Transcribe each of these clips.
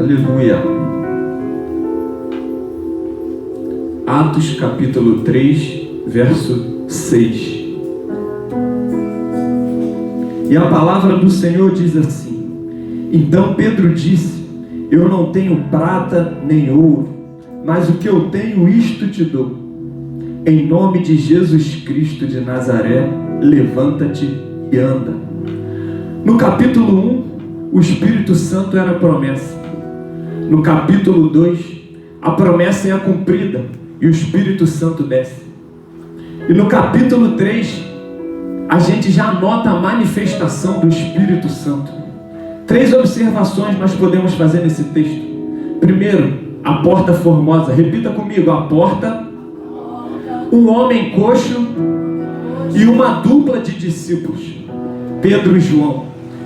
Aleluia. Atos capítulo 3, verso 6. E a palavra do Senhor diz assim: Então Pedro disse: Eu não tenho prata nem ouro, mas o que eu tenho, isto te dou. Em nome de Jesus Cristo de Nazaré, levanta-te e anda. No capítulo 1, o Espírito Santo era a promessa. No capítulo 2, a promessa é cumprida e o Espírito Santo desce. E no capítulo 3, a gente já nota a manifestação do Espírito Santo. 3 observações nós podemos fazer nesse texto. Primeiro, a porta formosa. Repita comigo: a porta, um homem coxo e uma dupla de discípulos, Pedro e João.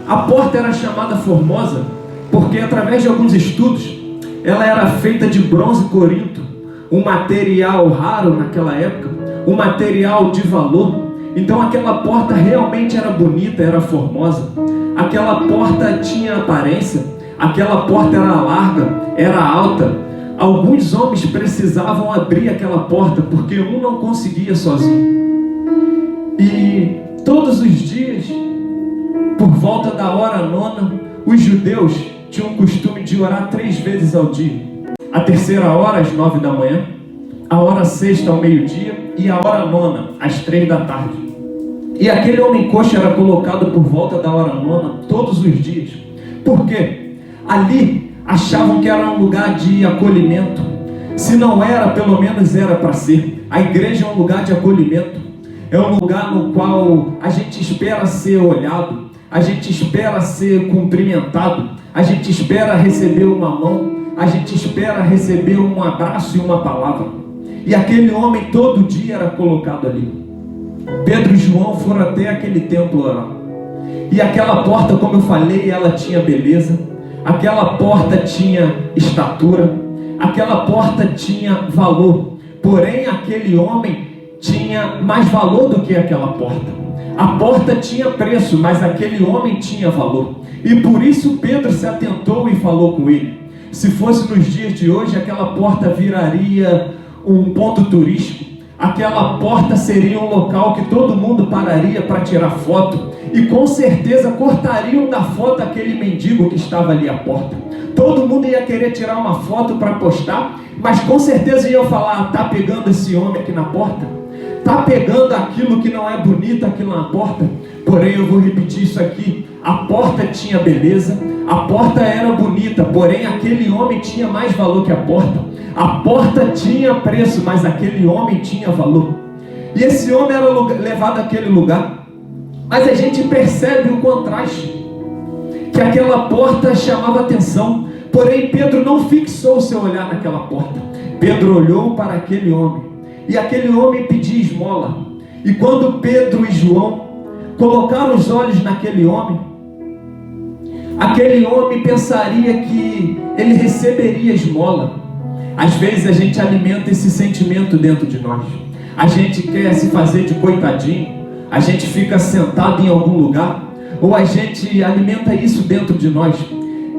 A porta era chamada formosa porque, através de alguns estudos, ela era feita de bronze corinto, um material raro naquela época, um material de valor. Então aquela porta realmente era bonita, era formosa. Aquela porta tinha aparência, aquela porta era larga, era alta. Alguns homens precisavam abrir aquela porta porque um não conseguia sozinho. E todos os dias, por volta da hora 9, os judeus tinham o costume de orar 3 vezes ao dia. A terceira hora, às 9 da manhã, a hora sexta, ao meio-dia, e a hora 9, às 3 da tarde. E aquele homem coxo era colocado por volta da hora 9 todos os dias. Por quê? Ali achavam que era um lugar de acolhimento. Se não era, pelo menos era para ser. A igreja é um lugar de acolhimento. É um lugar no qual a gente espera ser olhado, a gente espera ser cumprimentado, a gente espera receber uma mão, a gente espera receber um abraço e uma palavra. E aquele homem todo dia era colocado ali. Pedro e João foram até aquele templo orar. E aquela porta, como eu falei, ela tinha beleza. Aquela porta tinha estatura. Aquela porta tinha valor. Porém, aquele homem tinha mais valor do que aquela porta. A porta tinha preço, mas aquele homem tinha valor. E por isso Pedro se atentou e falou com ele. Se fosse nos dias de hoje, aquela porta viraria um ponto turístico. Aquela porta seria um local que todo mundo pararia para tirar foto. E com certeza cortariam da foto aquele mendigo que estava ali à porta. Todo mundo ia querer tirar uma foto para postar, mas com certeza iam falar: tá pegando esse homem aqui na porta? Tá pegando aquilo que não é bonito aqui na porta? Porém, eu vou repetir isso aqui: a porta tinha beleza, a porta era bonita, porém aquele homem tinha mais valor que a porta. A porta tinha preço, mas aquele homem tinha valor. E esse homem era levado àquele lugar. Mas a gente percebe o contraste, que aquela porta chamava atenção. Porém, Pedro não fixou o seu olhar naquela porta. Pedro olhou para aquele homem, e aquele homem pedia esmola. E quando Pedro e João colocaram os olhos naquele homem, aquele homem pensaria que ele receberia esmola. Às vezes a gente alimenta esse sentimento dentro de nós. A gente quer se fazer de coitadinho, a gente fica sentado em algum lugar, ou a gente alimenta isso dentro de nós,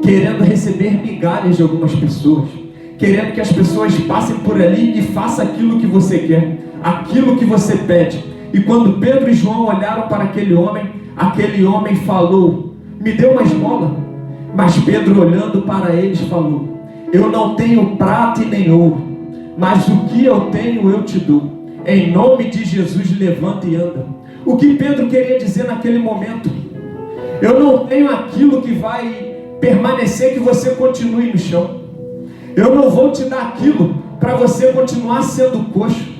querendo receber migalhas de algumas pessoas, querendo que as pessoas passem por ali e façam aquilo que você quer, aquilo que você pede. E quando Pedro e João olharam para aquele homem falou: me dê uma esmola. Mas Pedro, olhando para eles, falou: eu não tenho prata e nem ouro, mas o que eu tenho eu te dou. Em nome de Jesus, levanta e anda. O que Pedro queria dizer naquele momento? Eu não tenho aquilo que vai permanecer, que você continue no chão. Eu não vou te dar aquilo para você continuar sendo coxo.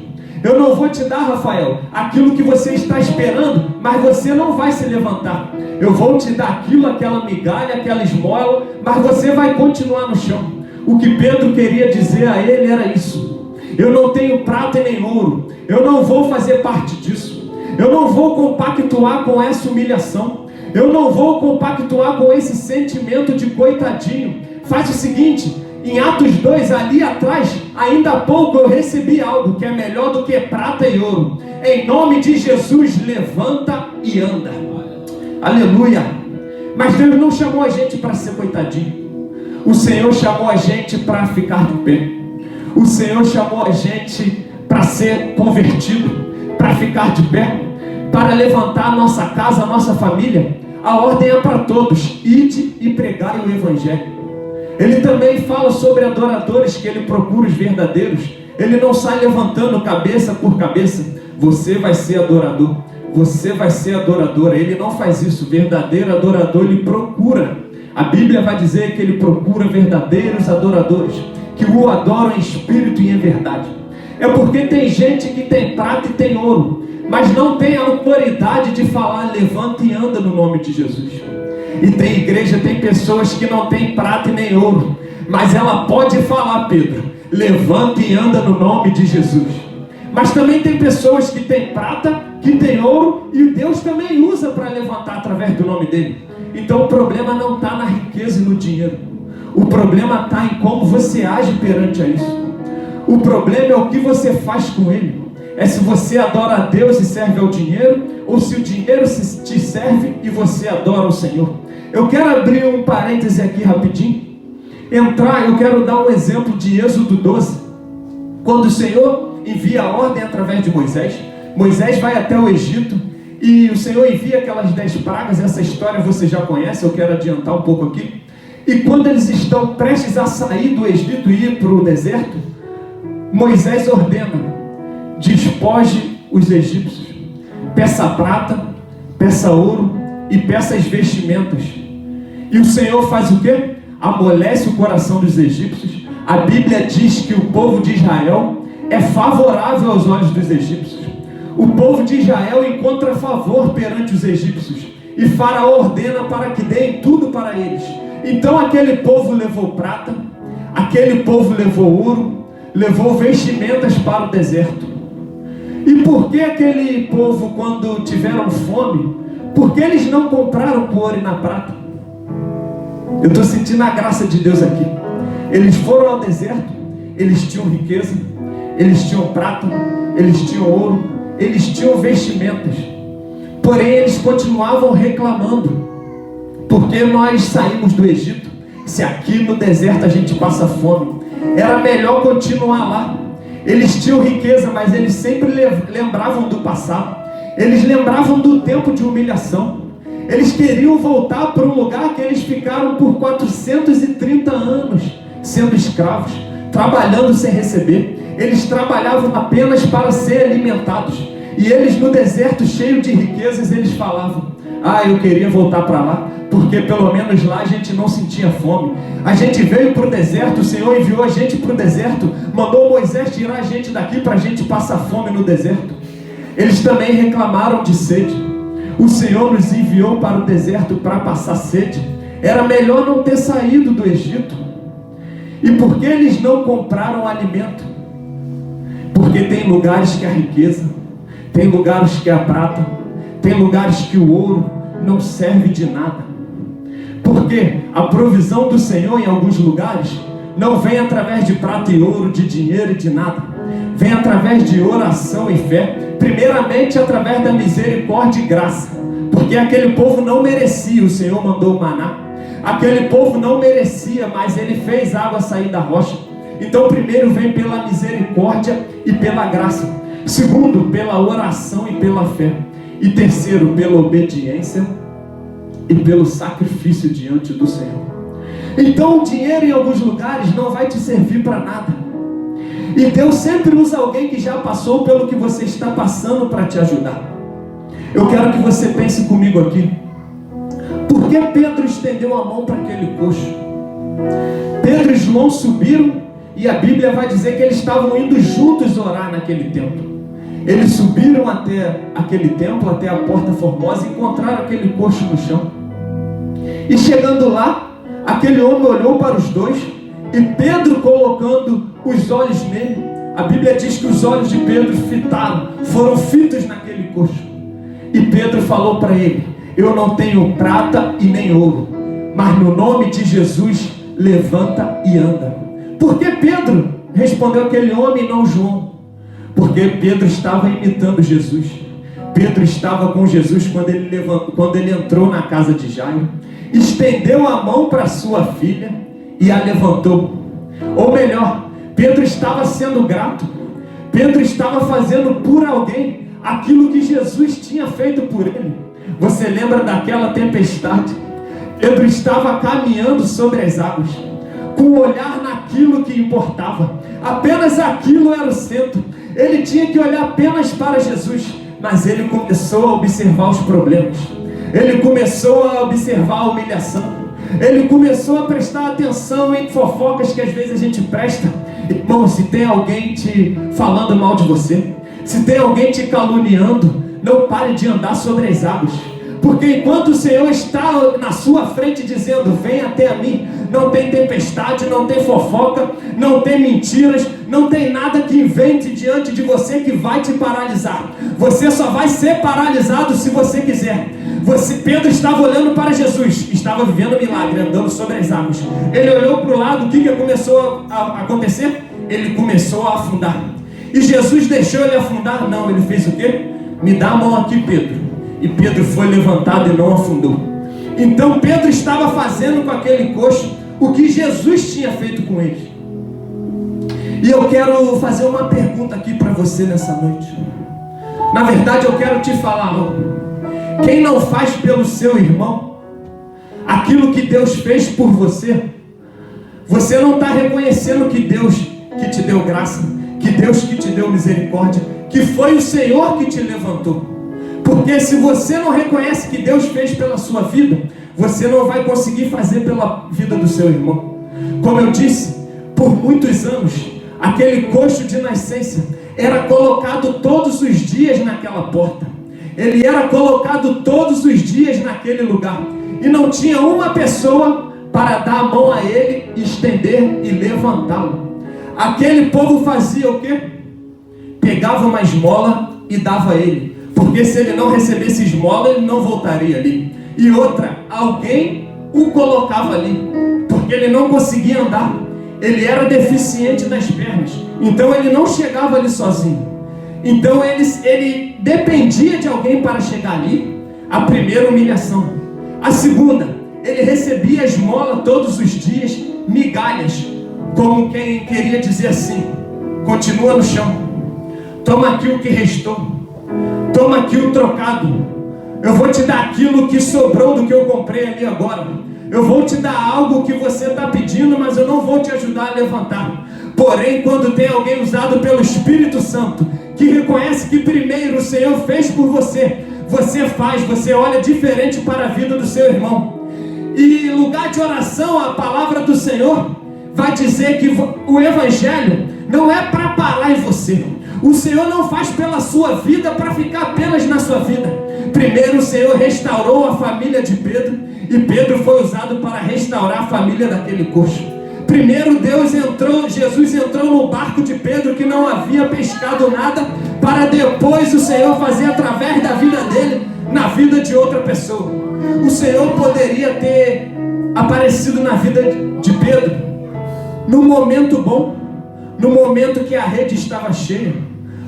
Eu não vou te dar, Rafael, aquilo que você está esperando, mas você não vai se levantar. Eu vou te dar aquilo, aquela migalha, aquela esmola, mas você vai continuar no chão. O que Pedro queria dizer a ele era isso: eu não tenho prata e nem ouro, eu não vou fazer parte disso. Eu não vou compactuar com essa humilhação. Eu não vou compactuar com esse sentimento de coitadinho. Faz o seguinte: em Atos 2, ali atrás, ainda há pouco eu recebi algo que é melhor do que prata e ouro. Em nome de Jesus, levanta e anda. Aleluia. Mas Deus não chamou a gente para ser coitadinho. O Senhor chamou a gente para ficar de pé. O Senhor chamou a gente para ser convertido, para ficar de pé, para levantar a nossa casa, a nossa família. A ordem é para todos: ide e pregai o Evangelho. Ele também fala sobre adoradores, que ele procura os verdadeiros. Ele não sai levantando cabeça por cabeça. Você vai ser adorador, você vai ser adoradora. Ele não faz isso. Verdadeiro adorador ele procura. A Bíblia vai dizer que ele procura verdadeiros adoradores, que o adoram em espírito e em verdade. É porque tem gente que tem prata e tem ouro, mas não tem a autoridade de falar: levanta e anda no nome de Jesus. E tem igreja, tem pessoas que não tem prata e nem ouro, mas ela pode falar: Pedro, levanta e anda no nome de Jesus. Mas também tem pessoas que tem prata, que tem ouro, e Deus também usa para levantar através do nome dele. Então o problema não está na riqueza e no dinheiro. O problema está em como você age perante a isso. O problema é o que você faz com ele. É se você adora a Deus e serve ao dinheiro, ou se o dinheiro te serve e você adora o Senhor. Eu quero abrir um parêntese aqui rapidinho. Eu quero dar um exemplo de Êxodo 12. Quando o Senhor envia a ordem através de Moisés, Moisés vai até o Egito e o Senhor envia aquelas 10 pragas. Essa história você já conhece, eu quero adiantar um pouco aqui. E quando eles estão prestes a sair do Egito e ir para o deserto, Moisés ordena: despoje os egípcios, peça prata, peça ouro e peça as vestimentas. E o Senhor faz o quê? Amolece o coração dos egípcios. A Bíblia diz que o povo de Israel é favorável aos olhos dos egípcios. O povo de Israel encontra favor perante os egípcios, e Faraó ordena para que deem tudo para eles. Então aquele povo levou prata, aquele povo levou ouro, levou vestimentas para o deserto. E por que aquele povo, quando tiveram fome, por que eles não compraram com ouro e na prata? Eu estou sentindo a graça de Deus aqui. Eles foram ao deserto, eles tinham riqueza, eles tinham prata, eles tinham ouro, eles tinham vestimentas. Porém eles continuavam reclamando: porque nós saímos do Egito, se aqui no deserto a gente passa fome? Era melhor continuar lá. Eles tinham riqueza, mas eles sempre lembravam do passado. Eles lembravam do tempo de humilhação. Eles queriam voltar para um lugar que eles ficaram por 430 anos sendo escravos, trabalhando sem receber. Eles trabalhavam apenas para ser alimentados. E eles no deserto, cheio de riquezas, eles falavam: eu queria voltar para lá, porque pelo menos lá a gente não sentia fome. A gente veio para o deserto, o Senhor enviou a gente para o deserto, mandou Moisés tirar a gente daqui para a gente passar fome no deserto. Eles também reclamaram de sede. O Senhor nos enviou para o deserto para passar sede. Era melhor não ter saído do Egito. E por que eles não compraram alimento? Porque tem lugares que a riqueza, tem lugares que a prata, tem lugares que o ouro não serve de nada. Porque a provisão do Senhor em alguns lugares não vem através de prata e ouro, de dinheiro e de nada. Vem através de oração e fé. Primeiramente através da misericórdia e graça. Porque aquele povo não merecia, o Senhor mandou o maná. Aquele povo não merecia, mas ele fez água sair da rocha. Então primeiro vem pela misericórdia e pela graça. Segundo, pela oração e pela fé. E terceiro, pela obediência e pelo sacrifício diante do Senhor. Então o dinheiro em alguns lugares não vai te servir para nada. E Deus sempre usa alguém que já passou pelo que você está passando para te ajudar. Eu quero que você pense comigo aqui. Por que Pedro estendeu a mão para aquele coxo? Pedro e João subiram, e a Bíblia vai dizer que eles estavam indo juntos orar naquele templo. Eles subiram até aquele templo, até a porta formosa, e encontraram aquele coxo no chão. E chegando lá, aquele homem olhou para os dois, e Pedro, colocando os olhos nele, a Bíblia diz que os olhos de Pedro foram fitos naquele coxo. E Pedro falou para ele: eu não tenho prata e nem ouro, mas no nome de Jesus, levanta e anda. Por que Pedro respondeu aquele homem e não João? Porque Pedro estava imitando Jesus. Pedro estava com Jesus quando ele entrou na casa de Jairo, estendeu a mão para sua filha e a levantou. Ou melhor, Pedro estava sendo grato. Pedro estava fazendo por alguém aquilo que Jesus tinha feito por ele. Você lembra daquela tempestade? Pedro estava caminhando sobre as águas, com o olhar naquilo que importava. Apenas aquilo era o centro. Ele tinha que olhar apenas para Jesus. Mas ele começou a observar os problemas. Ele começou a observar a humilhação. Ele começou a prestar atenção em fofocas que às vezes a gente presta. Irmão, se tem alguém te falando mal de você, se tem alguém te caluniando, não pare de andar sobre as águas. Porque enquanto o Senhor está na sua frente dizendo, vem até a mim, não tem tempestade, não tem fofoca, não tem mentiras, não tem nada que invente diante de você que vai te paralisar. Você só vai ser paralisado se você quiser. Pedro estava olhando para Jesus, estava vivendo um milagre, andando sobre as águas. Ele olhou para o lado, o que começou a acontecer? Ele começou a afundar. E Jesus deixou ele afundar? Não, ele fez o quê? Me dá a mão aqui, Pedro. E Pedro foi levantado e não afundou. Então Pedro estava fazendo com aquele coxo o que Jesus tinha feito com ele. E eu quero fazer uma pergunta aqui para você nessa noite. Na verdade, eu quero te falar algo. Quem não faz pelo seu irmão aquilo que Deus fez por você, você não está reconhecendo que Deus que te deu graça, que Deus que te deu misericórdia, que foi o Senhor que te levantou. Porque se você não reconhece que Deus fez pela sua vida, você não vai conseguir fazer pela vida do seu irmão. Como eu disse, por muitos anos, aquele coxo de nascença era colocado todos os dias naquela porta. Ele era colocado todos os dias naquele lugar. E não tinha uma pessoa para dar a mão a ele, estender e levantá-lo. Aquele povo fazia o quê? Pegava uma esmola e dava a ele. Porque se ele não recebesse esmola, ele não voltaria ali. E outra, alguém o colocava ali, porque ele não conseguia andar. Ele era deficiente das pernas, então ele não chegava ali sozinho. Então ele dependia de alguém para chegar ali. A primeira humilhação. A segunda, ele recebia esmola todos os dias, migalhas, como quem queria dizer assim, continua no chão, toma aqui o que restou, toma aqui o trocado, eu vou te dar aquilo que sobrou do que eu comprei ali agora, eu vou te dar algo que você está pedindo, mas eu não vou te ajudar a levantar. Porém, quando tem alguém usado pelo Espírito Santo, que reconhece que primeiro o Senhor fez por você, você olha diferente para a vida do seu irmão. E em lugar de oração, a palavra do Senhor vai dizer que o Evangelho não é para parar em você. O Senhor não faz pela sua vida para ficar apenas na sua vida. Primeiro o Senhor restaurou a família de Pedro, e Pedro foi usado para restaurar a família daquele coxo. Primeiro Jesus entrou no barco de Pedro, que não havia pescado nada, para depois o Senhor fazer através da vida dele, na vida de outra pessoa. O Senhor poderia ter aparecido na vida de Pedro, no momento bom, no momento que a rede estava cheia,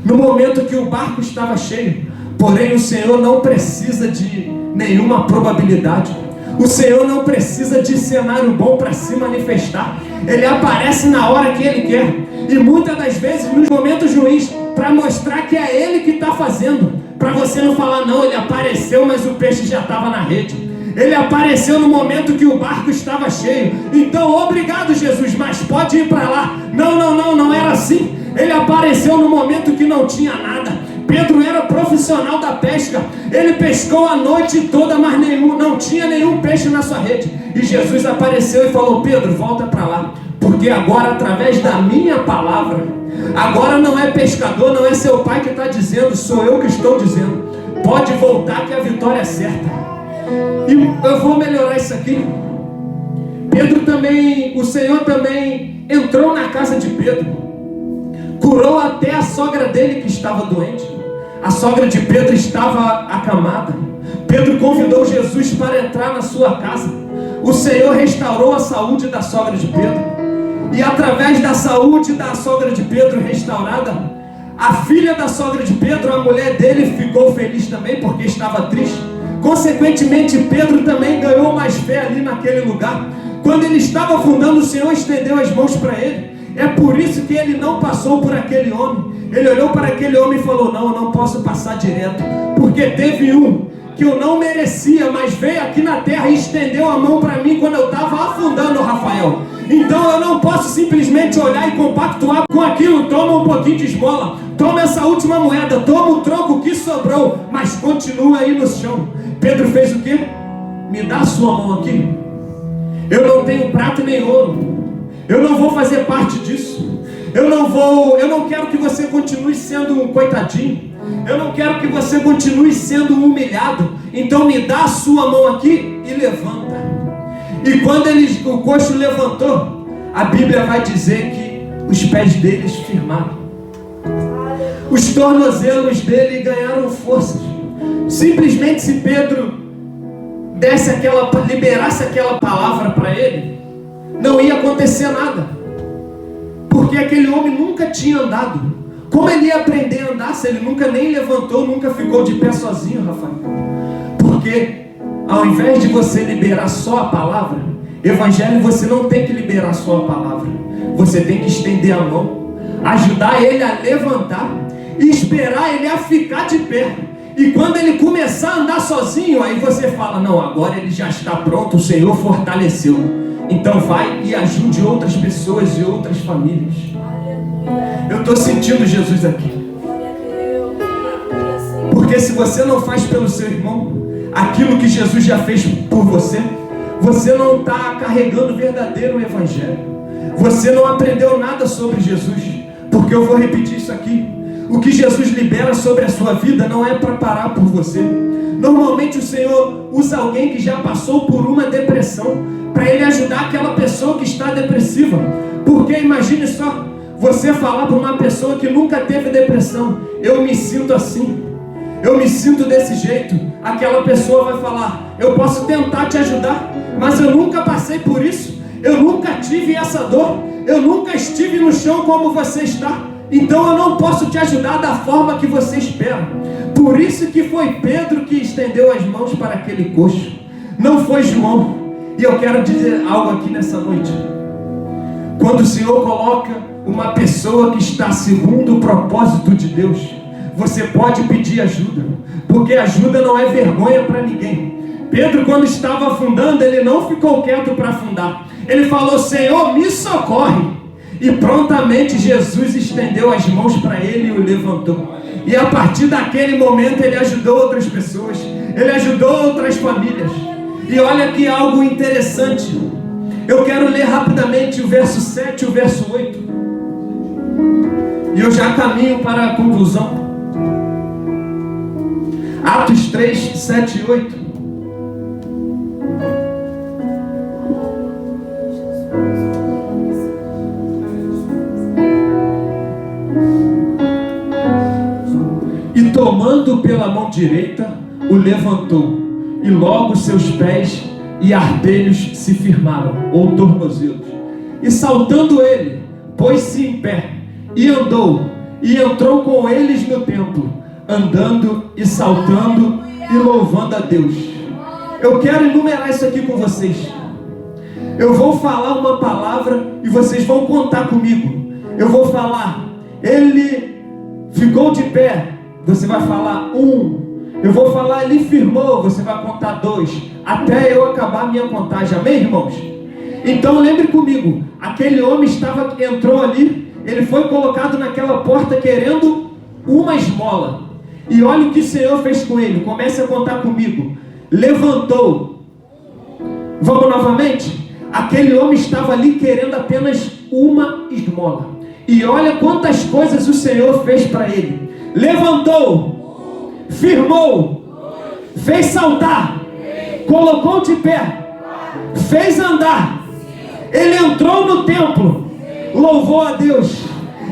no momento que o barco estava cheio. Porém o Senhor não precisa de nenhuma probabilidade. O Senhor não precisa de cenário bom para se manifestar. Ele aparece na hora que Ele quer. E muitas das vezes nos momentos ruins, para mostrar que é Ele que está fazendo. Para você não falar, não, Ele apareceu, mas o peixe já estava na rede. Ele apareceu no momento que o barco estava cheio. Então, obrigado, Jesus, mas pode ir para lá. Não era assim. Ele apareceu no momento que não tinha nada. Pedro era profissional da pesca. Ele pescou a noite toda, mas não tinha nenhum peixe na sua rede. E Jesus apareceu e falou, Pedro, volta para lá. Porque agora, através da minha palavra, agora não é pescador, não é seu pai que está dizendo, sou eu que estou dizendo. Pode voltar que a vitória é certa. E eu vou melhorar isso aqui. O Senhor também entrou na casa de Pedro, curou até a sogra dele que estava doente. A sogra de Pedro estava acamada. Pedro convidou Jesus para entrar na sua casa. O Senhor restaurou a saúde da sogra de Pedro. E através da saúde da sogra de Pedro restaurada, a filha da sogra de Pedro, a mulher dele, ficou feliz também porque estava triste. Consequentemente, Pedro também ganhou mais fé ali naquele lugar. Quando ele estava afundando, o Senhor estendeu as mãos para ele. É por isso que ele não passou por aquele homem. Ele olhou para aquele homem e falou: não, eu não posso passar direto, porque teve um que eu não merecia, mas veio aqui na terra e estendeu a mão para mim quando eu estava afundando, Rafael. Então eu não posso simplesmente olhar e compactuar com aquilo. Toma um pouquinho de esmola, toma essa última moeda, toma o troco que sobrou, mas continua aí no chão. Pedro fez o quê? Me dá a sua mão aqui. Eu não tenho prata nem ouro, eu não vou fazer parte disso. Eu não quero que você continue sendo um coitadinho. Eu não quero que você continue sendo humilhado. Então me dá a sua mão aqui e levanta. E quando o coxo levantou, a Bíblia vai dizer que os pés deles firmaram. Os tornozelos dele ganharam forças. Simplesmente se Pedro liberasse aquela palavra para ele, não ia acontecer nada. Porque aquele homem nunca tinha andado. Como ele ia aprender a andar se ele nunca nem levantou, nunca ficou de pé sozinho, Rafael? Porque ao invés de você liberar só a palavra, evangelho, você não tem que liberar só a palavra. Você tem que estender a mão, ajudar ele a levantar e esperar ele a ficar de pé. E quando ele começar a andar sozinho, aí você fala: não, agora ele já está pronto, o Senhor fortaleceu. Então vai e ajude outras pessoas e outras famílias. Eu estou sentindo Jesus aqui. Porque se você não faz pelo seu irmão aquilo que Jesus já fez por você, você não está carregando o verdadeiro evangelho. Você não aprendeu nada sobre Jesus. Porque eu vou repetir isso aqui: o que Jesus libera sobre a sua vida não é para parar por você. Normalmente o Senhor usa alguém que já passou por uma depressão para ele ajudar aquela pessoa que está depressiva. Porque imagine só, você falar para uma pessoa que nunca teve depressão: eu me sinto assim, eu me sinto desse jeito. Aquela pessoa vai falar: eu posso tentar te ajudar, mas eu nunca passei por isso, eu nunca tive essa dor, eu nunca estive no chão como você está, então eu não posso te ajudar da forma que você espera. Por isso que foi Pedro que estendeu as mãos para aquele coxo, não foi João. E eu quero dizer algo aqui nessa noite: quando o Senhor coloca uma pessoa que está segundo o propósito de Deus, você pode pedir ajuda, porque ajuda não é vergonha para ninguém. Pedro, quando estava afundando, ele não ficou quieto para afundar. Ele falou: Senhor, me socorre. E prontamente Jesus estendeu as mãos para ele e o levantou. E a partir daquele momento ele ajudou outras pessoas, ele ajudou outras famílias. E olha que algo interessante. Eu quero ler rapidamente o verso 7 e o verso 8. E eu já caminho para a conclusão. Atos 3, 7 e 8. E tomando pela mão direita, o levantou, e logo seus pés e artelhos se firmaram, ou tornozelos. E saltando ele, pôs-se em pé, e andou, e entrou com eles no templo, andando e saltando e louvando a Deus. Eu quero enumerar isso aqui com vocês. Eu vou falar uma palavra e vocês vão contar comigo. Eu vou falar: ele ficou de pé. Você vai falar 1. Eu vou falar: ele firmou. Você vai contar 2. Até eu acabar a minha contagem. Amém, irmãos? Então lembre comigo: aquele homem entrou ali, ele foi colocado naquela porta querendo uma esmola. E olha o que o Senhor fez com ele. Comece a contar comigo. Levantou. Vamos novamente? Aquele homem estava ali querendo apenas uma esmola. E olha quantas coisas o Senhor fez para ele. Levantou, firmou, fez saltar, colocou de pé, fez andar. Ele entrou no templo, louvou a Deus.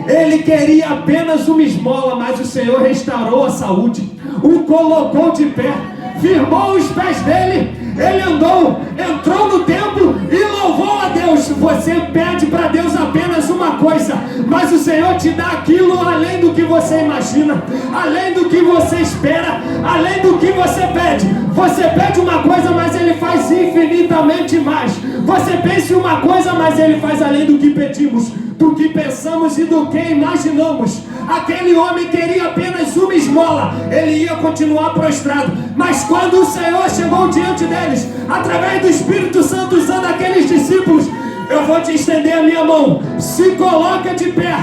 Ele queria apenas uma esmola, mas o Senhor restaurou a saúde, o colocou de pé, firmou os pés dele. Ele andou, entrou no templo e louvou a Deus. Você pede para Deus apenas uma coisa: mas o Senhor te dá aquilo além do que você imagina, além do que você espera, além do que você pede. Você pede uma coisa, mas Ele faz infinitamente mais. Você pensa em uma coisa, mas Ele faz além do que pedimos, do que pensamos e do que imaginamos. Aquele homem queria apenas uma esmola, ele ia continuar prostrado, mas quando o Senhor chegou diante deles, através do Espírito Santo, usando aqueles discípulos: eu vou te estender a minha mão, se coloca de pé.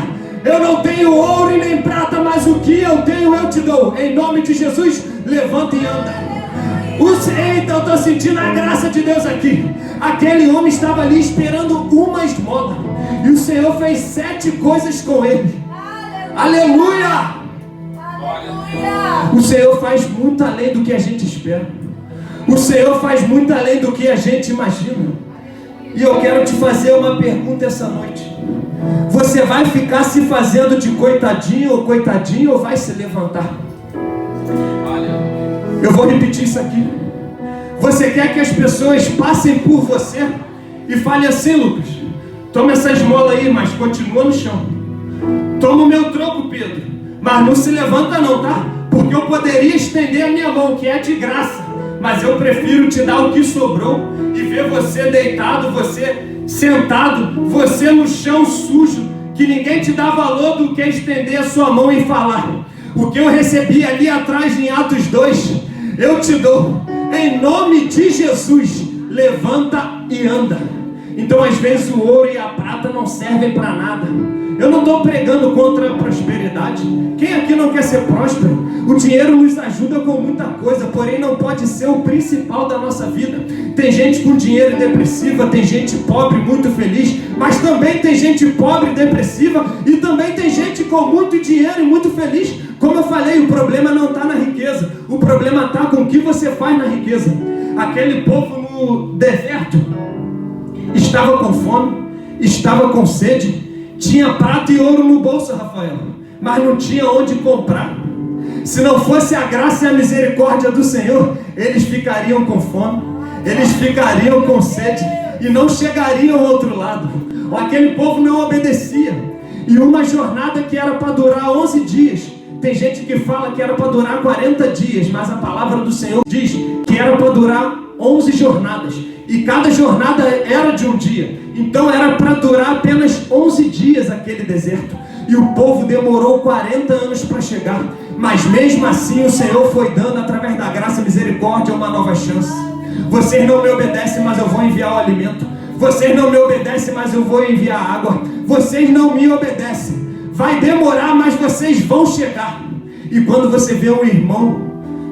Eu não tenho ouro e nem prata, mas o que eu tenho eu te dou. Em nome de Jesus, levanta e anda. Eita, eu estou sentindo a graça de Deus aqui. Aquele homem estava ali esperando uma esmola, e o Senhor fez 7 coisas com ele. Aleluia! Aleluia! O Senhor faz muito além do que a gente espera. O Senhor faz muito além do que a gente imagina. E eu quero te fazer uma pergunta essa noite. Você vai ficar se fazendo de coitadinho ou coitadinho, ou vai se levantar? Eu vou repetir isso aqui. Você quer que as pessoas passem por você e falem assim: Lucas, toma essa esmola aí, mas continua no chão. Toma o meu troco, Pedro, mas não se levanta não, tá? Porque eu poderia estender a minha mão, que é de graça, mas eu prefiro te dar o que sobrou e ver você deitado, você sentado, você no chão sujo, que ninguém te dá valor, do que estender a sua mão e falar: o que eu recebi ali atrás em Atos 2, eu te dou. Em nome de Jesus, levanta e anda. Então às vezes o ouro e a prata não servem para nada. Eu não estou pregando contra a prosperidade. Quem aqui não quer ser próspero? O dinheiro nos ajuda com muita coisa, porém não pode ser o principal da nossa vida. Tem gente com dinheiro depressiva, tem gente pobre muito feliz, mas também tem gente pobre e depressiva, e também tem gente com muito dinheiro e muito feliz. Como eu falei, o problema não está na riqueza, o problema está com o que você faz na riqueza. Aquele povo no deserto estava com fome, estava com sede, tinha prata e ouro no bolso, Rafael, mas não tinha onde comprar. Se não fosse a graça e a misericórdia do Senhor, eles ficariam com fome, eles ficariam com sede e não chegariam ao outro lado. Aquele povo não obedecia. E uma jornada que era para durar 11 dias, tem gente que fala que era para durar 40 dias, mas a palavra do Senhor diz que era para durar 11 jornadas, e cada jornada era de um dia. Então era para durar apenas 11 dias aquele deserto, e o povo demorou 40 anos para chegar. Mas mesmo assim o Senhor foi dando, através da graça e misericórdia, uma nova chance. Vocês não me obedecem, mas eu vou enviar o alimento. Vocês não me obedecem, mas eu vou enviar água. Vocês não me obedecem, vai demorar, mas vocês vão chegar. E quando você vê um irmão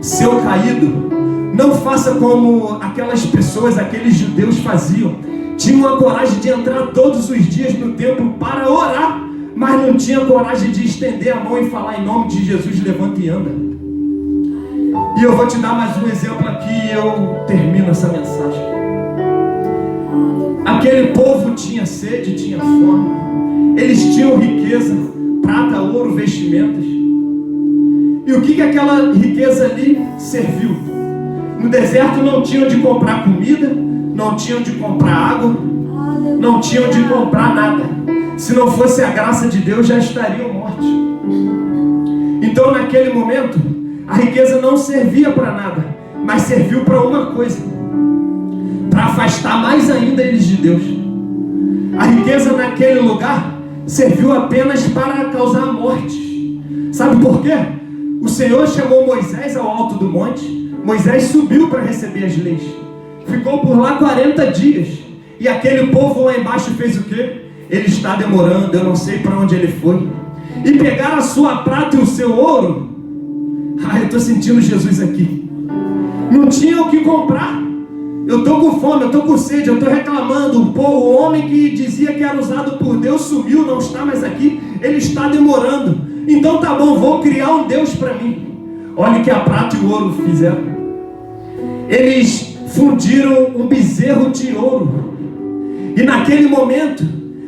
seu caído, não faça como aquelas pessoas, aqueles judeus faziam. Tinham a coragem de entrar todos os dias no templo para orar, mas não tinha coragem de estender a mão e falar: em nome de Jesus, levanta e anda. E eu vou te dar mais um exemplo aqui e eu termino essa mensagem. Aquele povo tinha sede, tinha fome, eles tinham riqueza, prata, ouro, vestimentas. E o que aquela riqueza ali serviu? No deserto não tinham de comprar comida, não tinham de comprar água, não tinham de comprar nada. Se não fosse a graça de Deus, já estariam mortos. Então naquele momento, a riqueza não servia para nada, mas serviu para uma coisa: para afastar mais ainda eles de Deus. A riqueza naquele lugar serviu apenas para causar morte. Sabe por quê? O Senhor chamou Moisés ao alto do monte. Moisés subiu para receber as leis, ficou por lá 40 dias, e aquele povo lá embaixo fez o quê? Ele está demorando, eu não sei para onde ele foi. E pegaram a sua prata e o seu ouro. Eu estou sentindo Jesus aqui. Não tinha o que comprar. Eu estou com fome, eu estou com sede, eu estou reclamando. O homem que dizia que era usado por Deus sumiu, não está mais aqui. Ele está demorando. Então tá bom, vou criar um Deus para mim. Olha o que a prata e o ouro fizeram. Eles fundiram um bezerro de ouro. E naquele momento,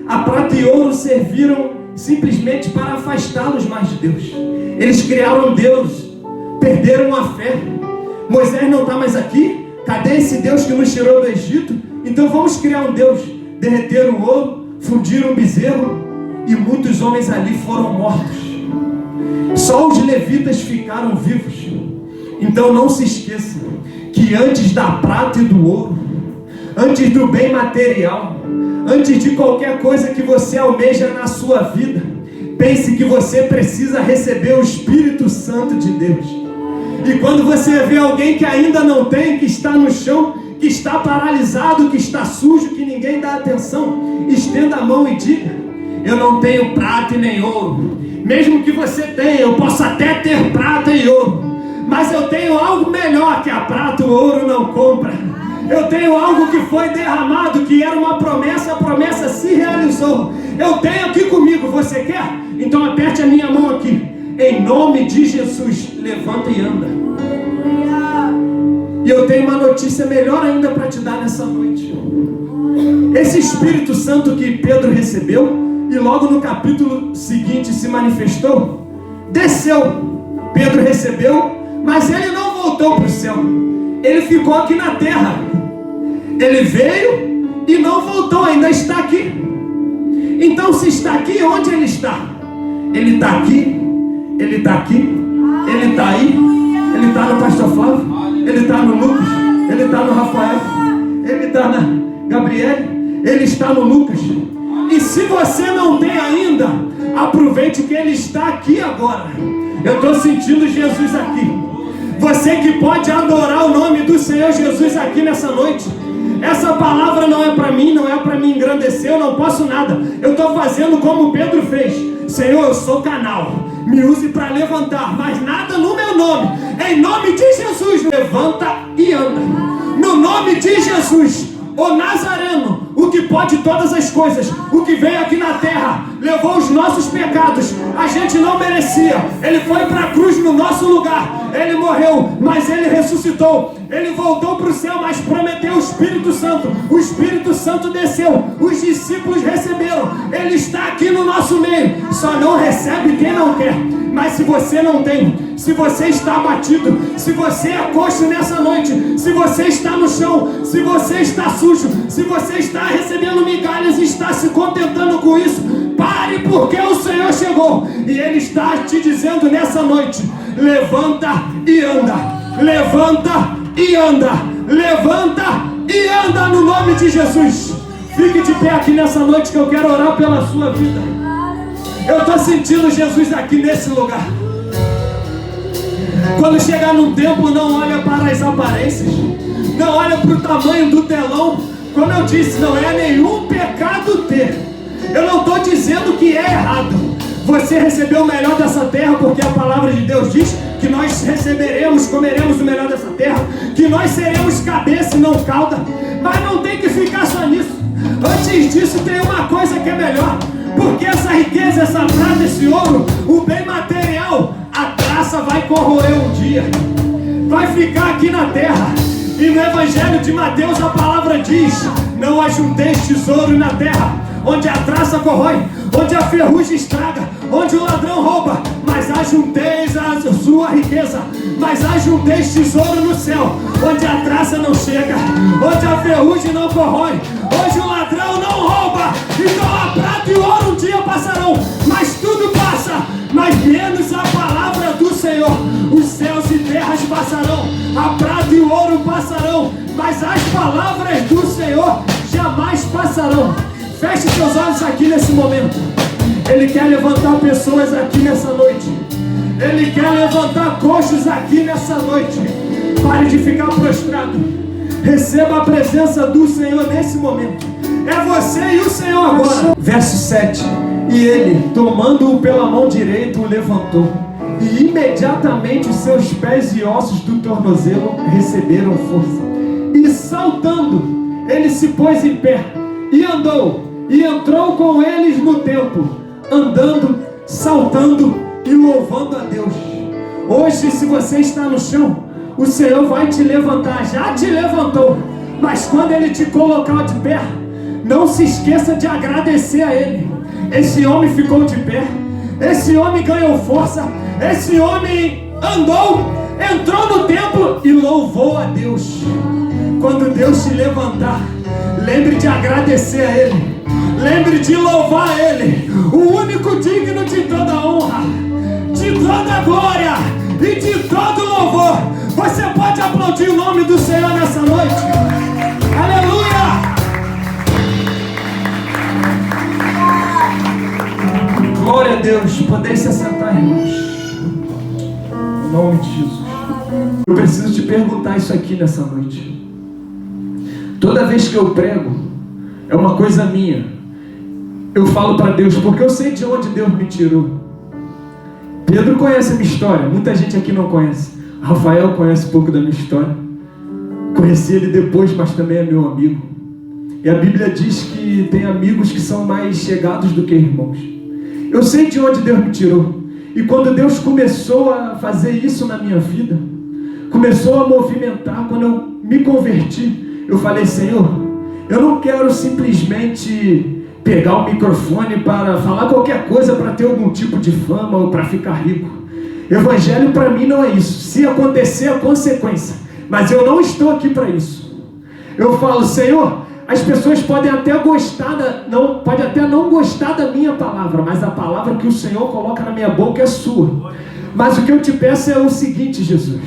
a prata e ouro serviram simplesmente para afastá-los mais de Deus. Eles criaram um Deus, perderam a fé. Moisés não está mais aqui. Cadê esse Deus que nos tirou do Egito? Então vamos criar um Deus. Derreteram o ouro, fundiram um bezerro e muitos homens ali foram mortos. Só os levitas ficaram vivos. Então não se esqueça que antes da prata e do ouro, antes do bem material, antes de qualquer coisa que você almeja na sua vida, pense que você precisa receber o Espírito Santo de Deus. E quando você vê alguém que ainda não tem, que está no chão, que está paralisado, que está sujo, que ninguém dá atenção, estenda a mão e diga: eu não tenho prata e nem ouro. Mesmo que você tenha, eu posso até ter prata e ouro, mas eu tenho algo melhor que a prata e o ouro não compra. Eu tenho algo que foi derramado, que era uma promessa, a promessa se realizou. Eu tenho aqui comigo, você quer? Então aperte a minha mão aqui. Em nome de Jesus, levanta e anda. E eu tenho uma notícia melhor ainda para te dar nessa noite. Esse Espírito Santo que Pedro recebeu, e logo no capítulo seguinte se manifestou, desceu. Pedro recebeu, mas ele não voltou para o céu. Ele ficou aqui na terra. Ele veio e não voltou, ainda está aqui. Então se está aqui, onde ele está? Ele está aqui, ele está aqui, ele está aí, ele está no Pastor Flávio, ele está no Lucas, ele está no Rafael, ele está na Gabriele, ele está no Lucas. E se você não tem ainda, aproveite que ele está aqui agora. Eu estou sentindo Jesus aqui. Você que pode adorar o nome do Senhor Jesus aqui nessa noite. Essa palavra não é para mim, não é para me engrandecer, eu não posso nada. Eu estou fazendo como Pedro fez. Senhor, eu sou canal, me use para levantar, mas nada no meu nome. Em nome de Jesus, levanta e anda. No nome de Jesus, o Nazareno, o que pode todas as coisas, o que veio aqui na terra, levou os nossos pecados, a gente não merecia, ele foi para a cruz no nosso lugar, ele morreu, mas ele ressuscitou, ele voltou para o céu, mas prometeu o Espírito Santo desceu, os discípulos receberam, ele está aqui no nosso meio, só não recebe quem não quer. Mas se você não tem, se você está abatido, se você é coxo nessa noite, se você está no chão, se você está sujo, se você está recebendo migalhas e está se contentando com isso, pare, porque o Senhor chegou e Ele está te dizendo nessa noite: levanta e anda, levanta e anda, levanta e anda no nome de Jesus. Fique de pé aqui nessa noite que eu quero orar pela sua vida. Eu estou sentindo Jesus aqui nesse lugar. Quando chegar num templo, não olha para as aparências, não olha para o tamanho do telão. Como eu disse, não é nenhum pecado ter. Eu não estou dizendo que é errado você receber o melhor dessa terra, porque a palavra de Deus diz que nós receberemos, comeremos o melhor dessa terra, que nós seremos cabeça e não cauda. Mas não tem que ficar só nisso. Antes disso tem uma coisa que é melhor. Porque essa riqueza, essa prata, esse ouro, o bem material, a traça vai corroer um dia, vai ficar aqui na terra. E no Evangelho de Mateus a palavra diz: não ajunteis tesouro na terra, onde a traça corrói, onde a ferrugem estraga, onde o ladrão rouba, mas ajunteis a sua riqueza, mas ajunteis tesouro no céu, onde a traça não chega, onde a ferrugem não corrói, onde o ladrão não rouba. Então a prata e o ouro um dia passarão, mas tudo passa, mas menos a palavra do Senhor. Os céus e terras passarão, a prata e o ouro passarão, mas as palavras do Senhor jamais passarão. Feche seus olhos aqui nesse momento. Ele quer levantar pessoas aqui nessa noite. Ele quer levantar coxos aqui nessa noite. Pare de ficar prostrado. Receba a presença do Senhor nesse momento. É você e o Senhor agora. Verso 7. E ele, tomando-o pela mão direita, o levantou. E imediatamente os seus pés e ossos do tornozelo receberam força. E saltando, ele se pôs em pé e andou. E entrou com eles no templo, andando, saltando e louvando a Deus. Hoje, se você está no chão, o Senhor vai te levantar, já te levantou. Mas quando Ele te colocar de pé, não se esqueça de agradecer a Ele. Esse homem ficou de pé, esse homem ganhou força, esse homem andou, entrou no templo e louvou a Deus. Quando Deus te levantar, lembre de agradecer a Ele. Lembre de louvar Ele, o único digno de toda honra, de toda glória e de todo louvor. Você pode aplaudir o nome do Senhor nessa noite. Aleluia! Glória a Deus. Podem se assentar, irmãos. Em nome de Jesus. Eu preciso te perguntar isso aqui nessa noite. Toda vez que eu prego, é uma coisa minha. Eu falo para Deus, porque eu sei de onde Deus me tirou. Pedro conhece a minha história, muita gente aqui não conhece. Rafael conhece um pouco da minha história. Conheci ele depois, mas também é meu amigo. E a Bíblia diz que tem amigos que são mais chegados do que irmãos. Eu sei de onde Deus me tirou. E quando Deus começou a fazer isso na minha vida, começou a movimentar, quando eu me converti, eu falei: Senhor, eu não quero simplesmente pegar o microfone para falar qualquer coisa para ter algum tipo de fama ou para ficar rico. Evangelho para mim não é isso. Se acontecer, é consequência. Mas eu não estou aqui para isso. Eu falo: Senhor, as pessoas podem até pode até não gostar da minha palavra, mas a palavra que o Senhor coloca na minha boca é sua. Mas o que eu te peço é o seguinte, Jesus: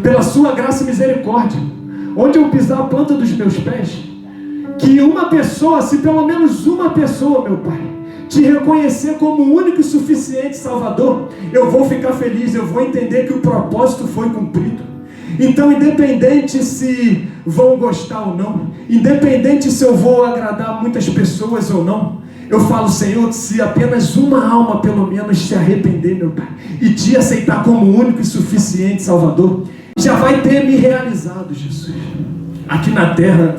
pela sua graça e misericórdia, onde eu pisar a planta dos meus pés, que uma pessoa, se pelo menos uma pessoa, meu Pai, te reconhecer como o único e suficiente Salvador, eu vou ficar feliz, eu vou entender que o propósito foi cumprido. Então, independente se vão gostar ou não, independente se eu vou agradar muitas pessoas ou não, eu falo: Senhor, se apenas uma alma pelo menos se arrepender, meu Pai, e te aceitar como o único e suficiente Salvador, já vai ter me realizado, Jesus, aqui na terra,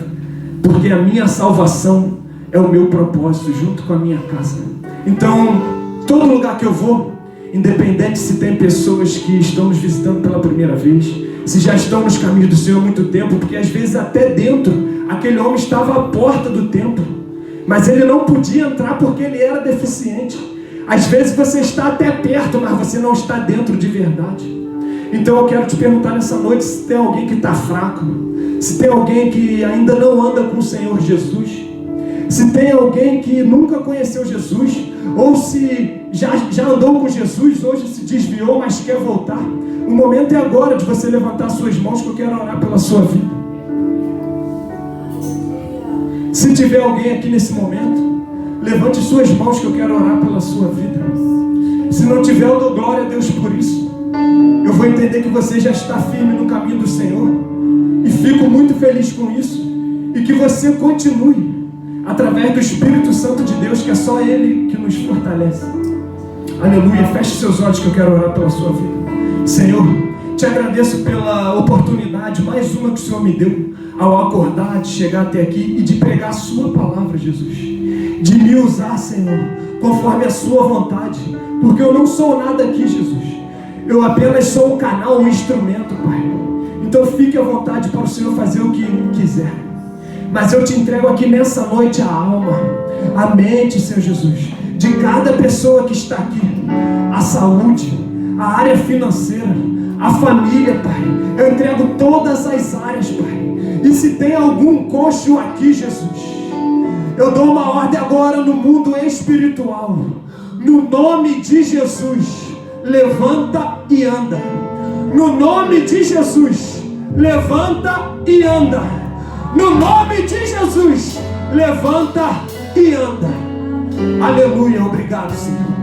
porque a minha salvação é o meu propósito, junto com a minha casa. Então, todo lugar que eu vou, independente se tem pessoas que estão nos visitando pela primeira vez, se já estão nos caminhos do Senhor há muito tempo, porque às vezes até dentro, aquele homem estava à porta do templo, mas ele não podia entrar porque ele era deficiente. Às vezes você está até perto, mas você não está dentro de verdade. Então eu quero te perguntar nessa noite, se tem alguém que está fraco, se tem alguém que ainda não anda com o Senhor Jesus, se tem alguém que nunca conheceu Jesus, ou se já andou com Jesus, hoje se desviou, mas quer voltar. O momento é agora de você levantar suas mãos, que eu quero orar pela sua vida. Se tiver alguém aqui nesse momento, levante suas mãos, que eu quero orar pela sua vida. Se não tiver, eu dou glória a Deus por isso. Eu vou entender que você já está firme no caminho do Senhor, e fico muito feliz com isso, e que você continue através do Espírito Santo de Deus, que é só Ele que nos fortalece. Aleluia. Feche seus olhos, que eu quero orar pela sua vida. Senhor, te agradeço pela oportunidade, mais uma que o Senhor me deu, ao acordar, de chegar até aqui e de pregar a sua palavra, Jesus, de me usar, Senhor, conforme a sua vontade, porque eu não sou nada aqui, Jesus, eu apenas sou um canal, um instrumento, Pai. Então fique à vontade para o Senhor fazer o que quiser, mas eu te entrego aqui nessa noite a alma, a mente, Senhor Jesus, de cada pessoa que está aqui, a saúde, a área financeira, a família, Pai. Eu entrego todas as áreas, Pai. E se tem algum coxo aqui, Jesus, eu dou uma ordem agora no mundo espiritual, no nome de Jesus, levanta e anda. No nome de Jesus, levanta e anda. No nome de Jesus, levanta e anda. Aleluia. Obrigado, Senhor.